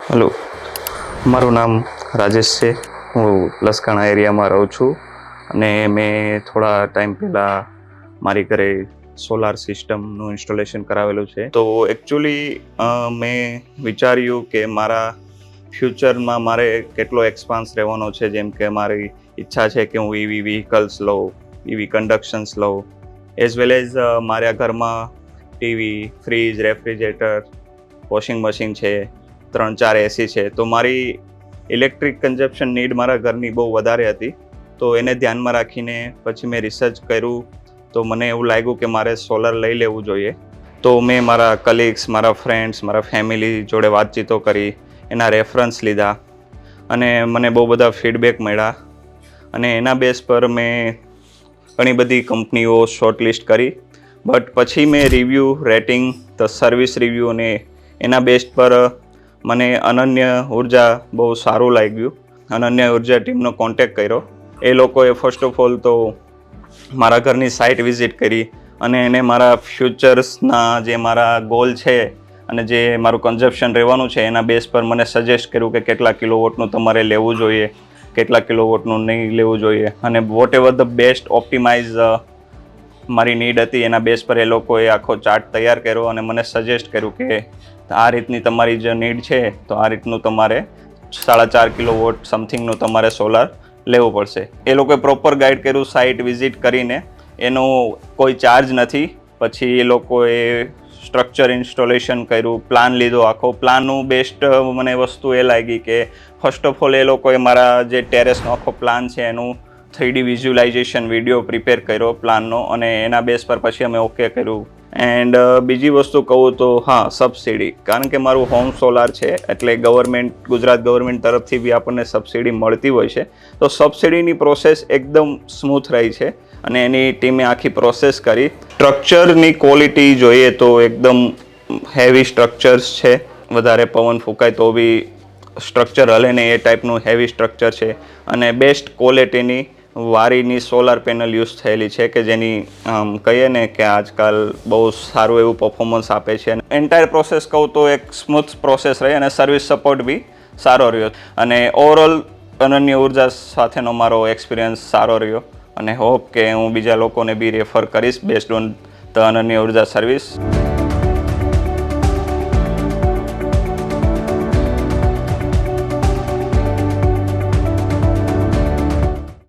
Hello, મારું નામ રાજેશ છે. હું લસકાણા એરિયામાં રહું છું અને મેં થોડા ટાઈમ પહેલાં મારી ઘરે સોલાર સિસ્ટમનું ઇન્સ્ટોલેશન કરાવેલું છે. તો એકચ્યુઅલી મેં વિચાર્યું કે મારા ફ્યુચરમાં મારે કેટલો એક્સપાન્સ રહેવાનો છે. જેમ કે મારી ઈચ્છા છે કે હું EV વ્હીકલ્સ લઉં, EV કન્ડક્શન્સ લઉં, એઝ વેલ એઝ મારા ઘરમાં TV, fridge, refrigerator, washing machine છે, 3-4 AC છે. તો મારી ઇલેક્ટ્રિક કન્ઝપ્શન નીડ મારા ઘરની બહુ વધારે હતી. તો એને ધ્યાનમાં રાખીને પછી મેં રિસર્ચ કર્યું. તો મને એવું લાગ્યું કે મારે સોલર લઈ લેવું જોઈએ. તો મેં મારા કલીગ્સ, મારા ફ્રેન્ડ્સ, મારા ફેમિલી જોડે વાતચીતો કરી, એના રેફરન્સ લીધા અને મને બહુ બધા ફીડબેક મળ્યા. અને એના બેઝ પર મેં ઘણી બધી કંપનીઓ શોર્ટલિસ્ટ કરી. બટ પછી મેં review, rating, the service review અને એના બેઝ પર મને અનન્ય ઉર્જા બહુ સારું લાગ્યું. અનન્ય ઉર્જા ટીમનો કોન્ટેક્ટ કર્યો. એ લોકોએ ફર્સ્ટ ઓફ ઓલ તો મારા ઘરની સાઇટ વિઝિટ કરી અને એને મારા ફ્યુચર્સના જે મારા ગોલ છે અને જે મારું કન્ઝપ્શન રહેવાનું છે એના બેઝ પર મને સજેસ્ટ કર્યું કે કેટલા કિલોવોટનું તમારે લેવું જોઈએ, કેટલા કિલોવોટનું નહીં લેવું જોઈએ, અને whatever the best optimise મારી નીડ હતી એના બેઝ પર એ લોકોએ આખો ચાર્ટ તૈયાર કર્યો અને મને સજેસ્ટ કર્યું કે આ રીતની તમારી જે નીડ છે તો આ રીતનું તમારે 4.5 કિલોવોટ સમથિંગનું તમારે સોલાર લેવું પડશે. એ લોકોએ પ્રોપર ગાઈડ કર્યું સાઇટ વિઝિટ કરીને. એનો કોઈ ચાર્જ નથી. પછી એ લોકોએ સ્ટ્રક્ચર ઇન્સ્ટોલેશન કર્યું, પ્લાન લીધો. આખો પ્લાનનું બેસ્ટ મને વસ્તુ એ લાગી કે ફર્સ્ટ ઓફ ઓલ એ લોકોએ મારા જે ટેરેસનો આખો પ્લાન છે એનું 3D વિઝ્યુલાઇઝેશન વિડીયો પ્રિપેર કર્યો પ્લાનનો, અને એના બેઝ પર પછી અમે ઓકે કર્યું. એન્ડ બીજી વસ્તુ કહું તો હા, સબસિડી. કારણ કે મારું હોમ સોલાર છે એટલે ગુજરાત ગવર્મેન્ટ તરફથી બી આપણને સબસિડી મળતી હોય છે. તો સબસિડીની પ્રોસેસ એકદમ સ્મૂથ રહી છે અને એની ટીમે આખી પ્રોસેસ કરી. સ્ટ્રક્ચરની ક્વોલિટી જોઈએ તો એકદમ હેવી સ્ટ્રક્ચર્સ છે. વધારે પવન ફૂંકાય તો બી સ્ટ્રક્ચર હલે ને એ ટાઈપનું હેવી સ્ટ્રક્ચર છે અને બેસ્ટ ક્વોલિટીની વારીની સોલાર પેનલ યુઝ થયેલી છે કે જેની કહીએ ને કે આજકાલ બહુ સારું એવું પરફોર્મન્સ આપે છે. એન્ટાયર પ્રોસેસ કહું તો એક સ્મૂથ પ્રોસેસ રહી અને સર્વિસ સપોર્ટ બી સારો રહ્યો. અને ઓવરઓલ અનન્ય ઉર્જા સાથેનો મારો એક્સપિરિયન્સ સારો રહ્યો અને હોપ કે હું બીજા લોકોને બી રેફર કરીશ બેસ્ડ ઓન ધ અનન્ય ઉર્જા સર્વિસ.